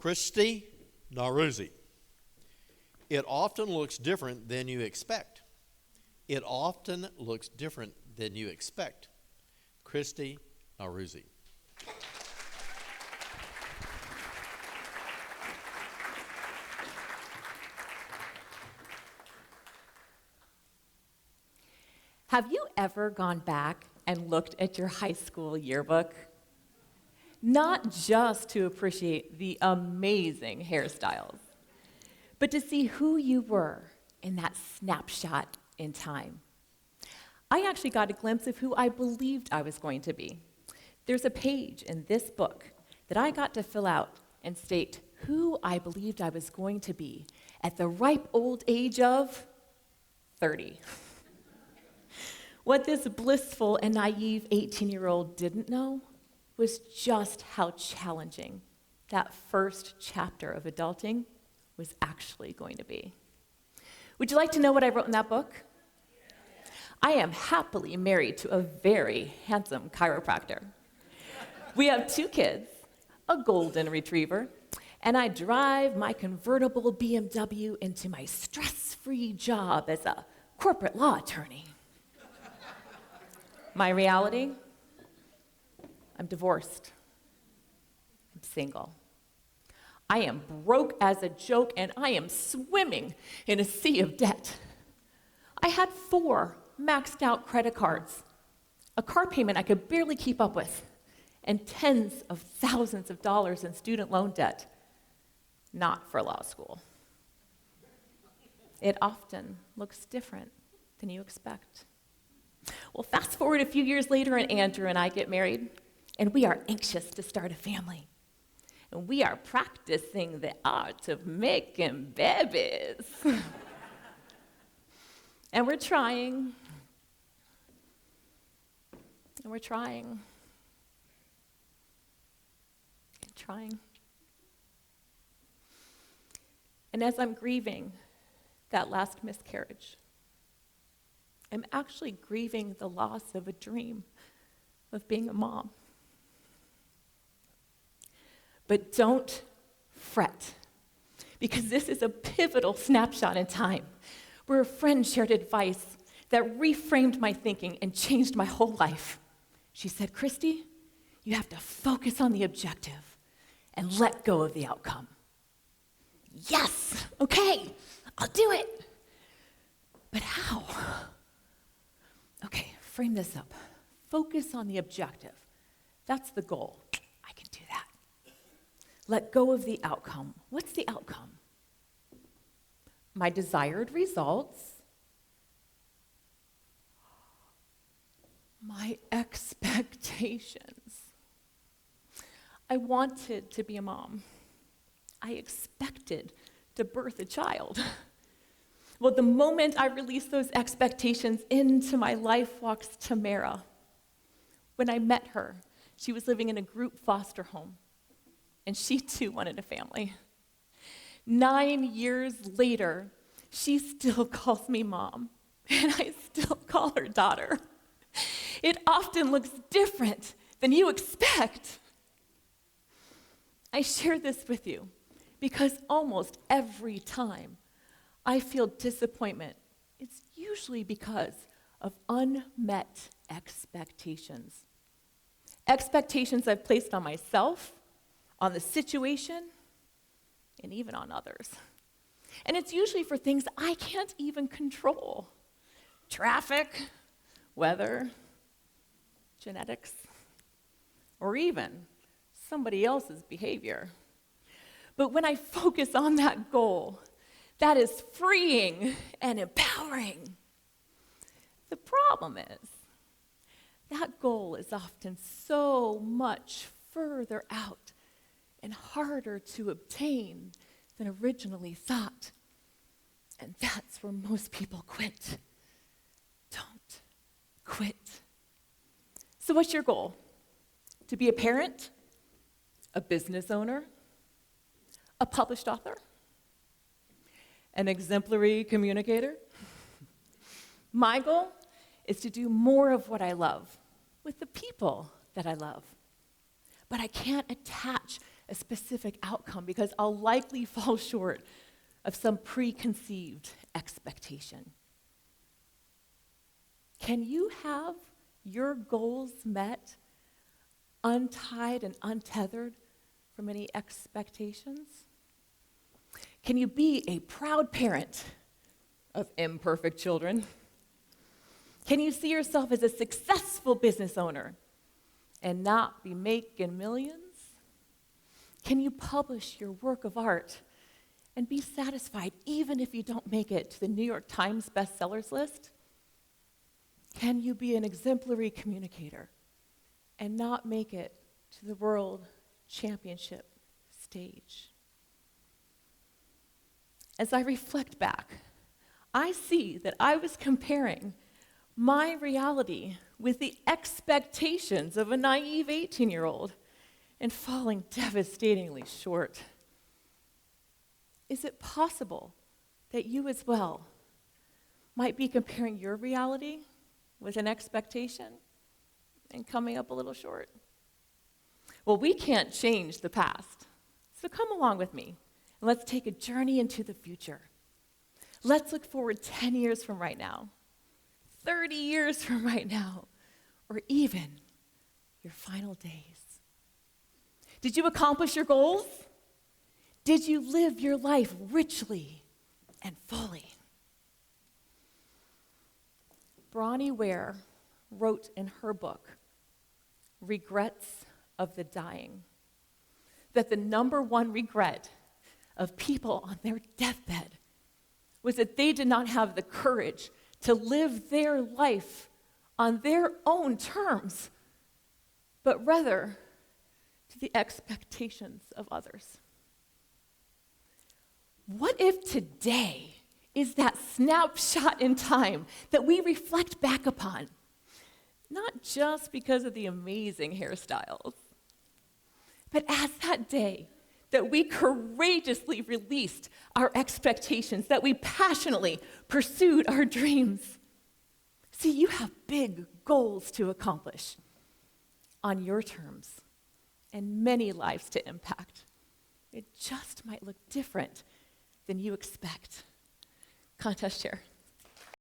Kristi Nowrouzi. It often looks different than you expect. It often looks different than you expect. Kristi Nowrouzi. Have you ever gone back and looked at your high school yearbook? Not just to appreciate the amazing hairstyles, but to see who you were in that snapshot in time. I actually got a glimpse of who I believed I was going to be. There's a page in this book that I got to fill out and state who I believed I was going to be at the ripe old age of 30. What this blissful and naive 18-year-old didn't know was just how challenging that first chapter of adulting was actually going to be. Would you like to know what I wrote in that book? I am happily married to a very handsome chiropractor. We have 2 kids, a golden retriever, and I drive my convertible BMW into my stress-free job as a corporate law attorney. My reality? I'm divorced. I'm single. I am broke as a joke, and I am swimming in a sea of debt. I had 4 maxed out credit cards, a car payment I could barely keep up with, and tens of thousands of dollars in student loan debt. Not for law school. It often looks different than you expect. Well, fast forward a few years later, and Andrew and I get married, and we are anxious to start a family. And we are practicing the art of making babies. And we're trying. And we're trying. And trying. And as I'm grieving that last miscarriage, I'm actually grieving the loss of a dream of being a mom. But don't fret, because this is a pivotal snapshot in time where a friend shared advice that reframed my thinking and changed my whole life. She said, Kristi, you have to focus on the objective and let go of the outcome. Yes, okay, I'll do it. But how? Okay, frame this up. Focus on the objective. That's the goal. I can do that. Let go of the outcome. What's the outcome? My desired results. My expectations. I wanted to be a mom. I expected to birth a child. Well, the moment I released those expectations into my life walks Tamara. When I met her, she was living in a group foster home, and she too wanted a family. 9 years later, she still calls me mom, and I still call her daughter. It often looks different than you expect. I share this with you because almost every time I feel disappointment, it's usually because of unmet expectations. Expectations I've placed on myself, on the situation, and even on others. And it's usually for things I can't even control. Traffic, weather, genetics, or even somebody else's behavior. But when I focus on that goal, that is freeing and empowering. The problem is, that goal is often so much further out and harder to obtain than originally thought. And that's where most people quit. Don't quit. So what's your goal? To be a parent? A business owner? A published author? An exemplary communicator? My goal is to do more of what I love with the people that I love. But I can't attach a specific outcome because I'll likely fall short of some preconceived expectation. Can you have your goals met, untied and untethered from any expectations? Can you be a proud parent of imperfect children? Can you see yourself as a successful business owner and not be making millions? Can you publish your work of art and be satisfied even if you don't make it to the New York Times bestsellers list? Can you be an exemplary communicator and not make it to the world championship stage? As I reflect back, I see that I was comparing my reality with the expectations of a naive 18-year-old and falling devastatingly short. Is it possible that you as well might be comparing your reality with an expectation and coming up a little short? Well, we can't change the past, so come along with me and let's take a journey into the future. Let's look forward 10 years from right now, 30 years from right now, or even your final days. Did you accomplish your goals? Did you live your life richly and fully? Bronnie Ware wrote in her book, Regrets of the Dying, that the number one regret of people on their deathbed was that they did not have the courage to live their life on their own terms, but rather to the expectations of others. What if today is that snapshot in time that we reflect back upon, not just because of the amazing hairstyles, but as that day that we courageously released our expectations, that we passionately pursued our dreams? See, you have big goals to accomplish on your terms and many lives to impact. It just might look different than you expect. Contest chair.